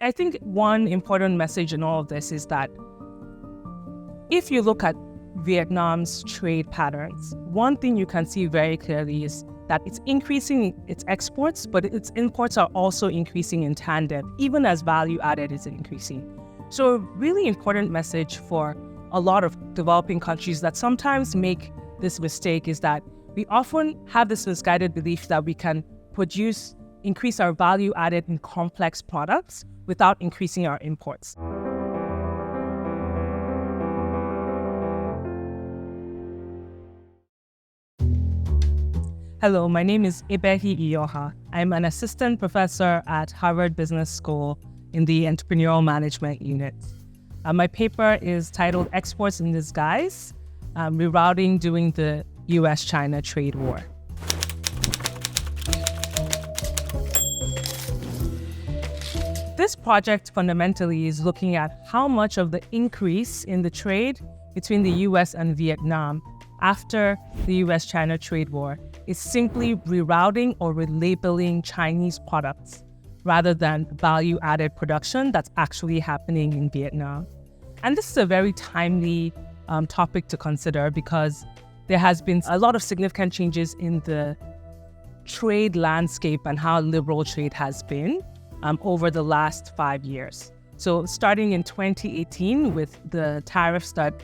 I think one important message in all of this is that if you look at Vietnam's trade patterns, one thing you can see very clearly is that it's increasing its exports, but its imports are also increasing in tandem, even as value added is increasing. So a really important message for a lot of developing countries that sometimes make this mistake is that we often have this misguided belief that we can increase our value added in complex products without increasing our imports. Hello, my name is Ebehi Iyoha. I'm an assistant professor at Harvard Business School in the Entrepreneurial Management Unit. My paper is titled Exports in Disguise, Rerouting During the U.S China Trade War. This project fundamentally is looking at how much of the increase in the trade between the U.S. and Vietnam after the U.S. China trade war is simply rerouting or relabeling Chinese products rather than value-added production that's actually happening in Vietnam. And this is a very timely topic to consider because there has been a lot of significant changes in the trade landscape and how liberal trade has been over the last 5 years. So starting in 2018 with the tariffs that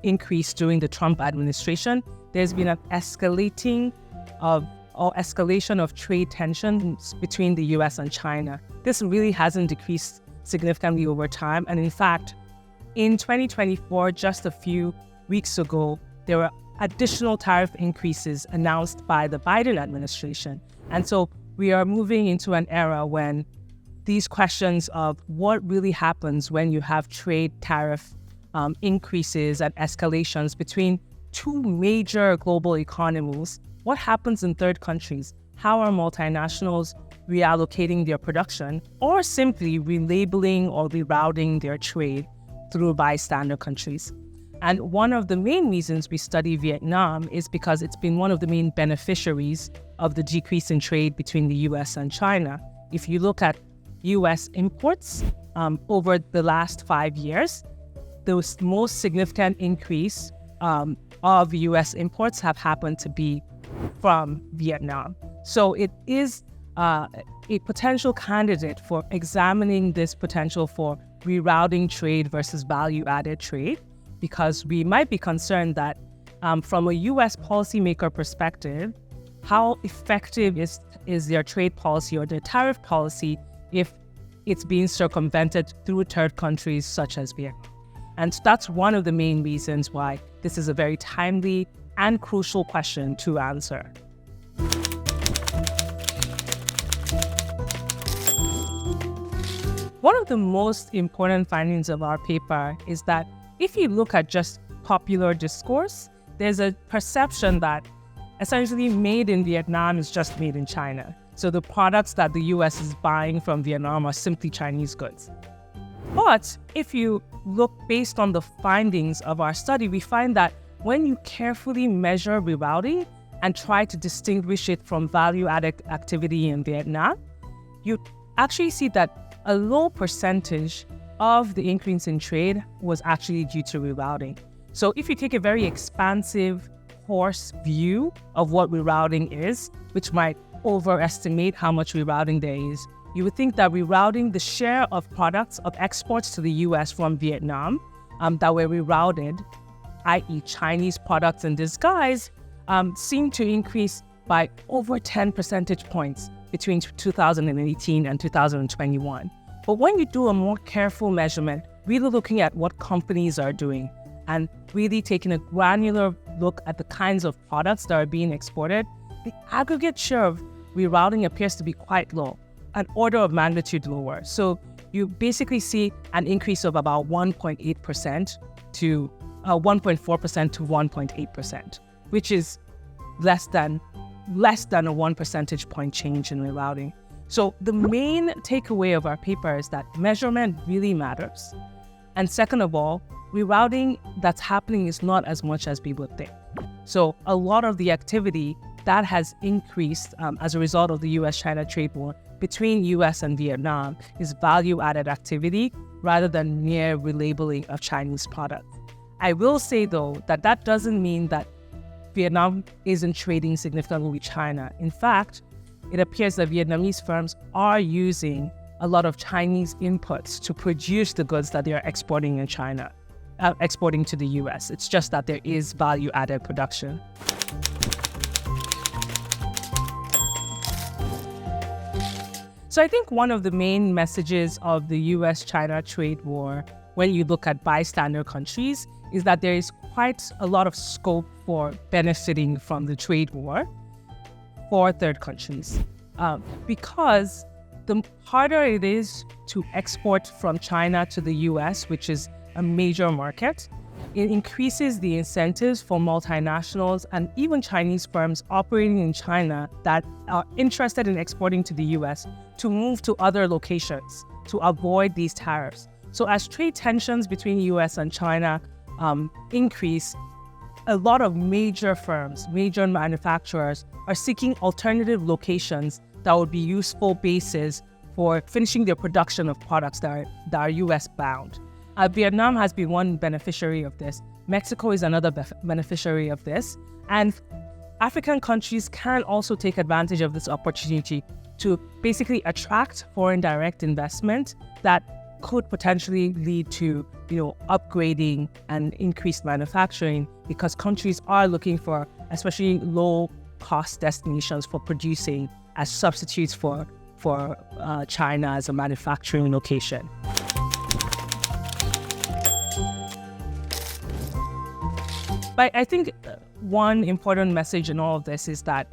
increased during the Trump administration, there's been an escalation of trade tensions between the US and China. This really hasn't decreased significantly over time. And in fact, in 2024, just a few weeks ago, there were additional tariff increases announced by the Biden administration. And so we are moving into an era when these questions of what really happens when you have trade tariff increases and escalations between two major global economies. What happens in third countries? How are multinationals reallocating their production or simply relabeling or rerouting their trade through bystander countries? And one of the main reasons we study Vietnam is because it's been one of the main beneficiaries of the decrease in trade between the US and China. If you look at US imports over the last 5 years, the most significant increase of US imports have happened to be from Vietnam. So it is a potential candidate for examining this potential for rerouting trade versus value-added trade, because we might be concerned that from a US policymaker perspective, how effective is their trade policy or their tariff policy if it's being circumvented through third countries such as Vietnam? And that's one of the main reasons why this is a very timely and crucial question to answer. One of the most important findings of our paper is that if you look at just popular discourse, there's a perception that essentially made in Vietnam is just made in China. So the products that the US is buying from Vietnam are simply Chinese goods. But if you look based on the findings of our study, we find that when you carefully measure rerouting and try to distinguish it from value-added activity in Vietnam, you actually see that a low percentage of the increase in trade was actually due to rerouting. So if you take a very expansive, coarse view of what rerouting is, which might overestimate how much rerouting there is, you would think that rerouting, the share of products of exports to the US from Vietnam that were rerouted, i.e. Chinese products in disguise, seemed to increase by over 10 percentage points between 2018 and 2021. But when you do a more careful measurement, really looking at what companies are doing and really taking a granular look at the kinds of products that are being exported, the aggregate share of rerouting appears to be quite low, an order of magnitude lower. So you basically see an increase of about 1.8% to 1.4% to 1.8%, which is less than a 1 percentage point change in rerouting. So the main takeaway of our paper is that measurement really matters. And second of all, rerouting that's happening is not as much as people think. So a lot of the activity that has increased as a result of the U.S. China trade war between US and Vietnam is value-added activity rather than mere relabeling of Chinese products. I will say, though, that that doesn't mean that Vietnam isn't trading significantly with China. In fact, it appears that Vietnamese firms are using a lot of Chinese inputs to produce the goods that they are exporting in China, exporting to the US. It's just that there is value-added production. So I think one of the main messages of the U.S. China trade war, when you look at bystander countries, is that there is quite a lot of scope for benefiting from the trade war for third countries. Because the harder it is to export from China to the U.S., which is a major market, it increases the incentives for multinationals and even Chinese firms operating in China that are interested in exporting to the US to move to other locations to avoid these tariffs. So as trade tensions between US and China increase, a lot of major firms, major manufacturers are seeking alternative locations that would be useful bases for finishing their production of products that are US bound. Vietnam has been one beneficiary of this. Mexico is another beneficiary of this. And African countries can also take advantage of this opportunity to basically attract foreign direct investment that could potentially lead to, upgrading and increased manufacturing, because countries are looking for especially low-cost destinations for producing as substitutes for China as a manufacturing location. But I think one important message in all of this is that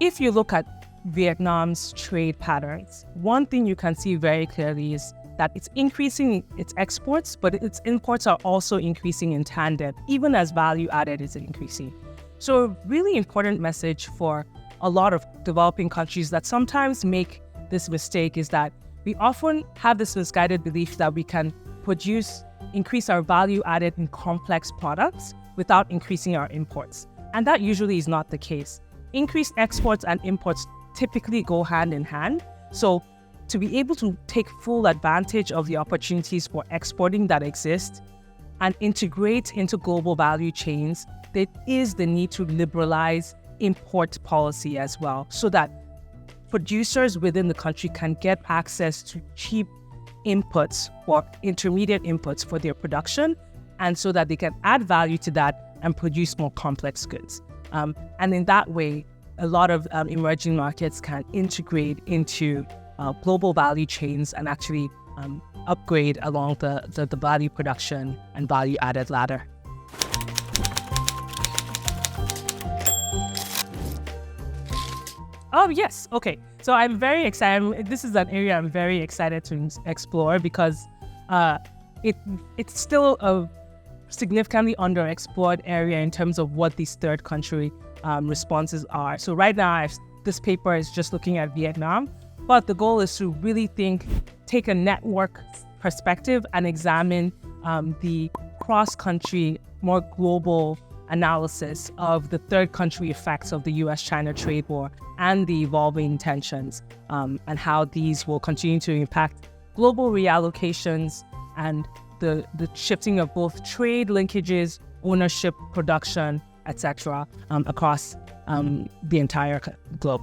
if you look at Vietnam's trade patterns, one thing you can see very clearly is that it's increasing its exports, but its imports are also increasing in tandem, even as value added is increasing. So a really important message for a lot of developing countries that sometimes make this mistake is that we often have this misguided belief that we can increase our value added in complex products without increasing our imports. And that usually is not the case. Increased exports and imports typically go hand in hand. So to be able to take full advantage of the opportunities for exporting that exist and integrate into global value chains, there is the need to liberalize import policy as well, so that producers within the country can get access to cheap inputs or intermediate inputs for their production, and so that they can add value to that and produce more complex goods. And in that way, a lot of emerging markets can integrate into global value chains and actually upgrade along the value production and value added ladder. Oh, yes. Okay. So I'm very excited. This is an area I'm very excited to explore because it's still a significantly underexplored area in terms of what these third country responses are. So right now, this paper is just looking at Vietnam, but the goal is to really take a network perspective and examine the cross-country, more global analysis of the third country effects of the U.S. China trade war and the evolving tensions, and how these will continue to impact global reallocations and the shifting of both trade linkages, ownership, production, etc., across the entire globe.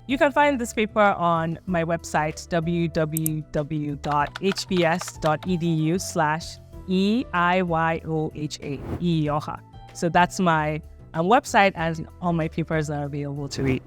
You can find this paper on my website, www.hbs.edu/EIYOHA. So that's my website, and all my papers are available to read.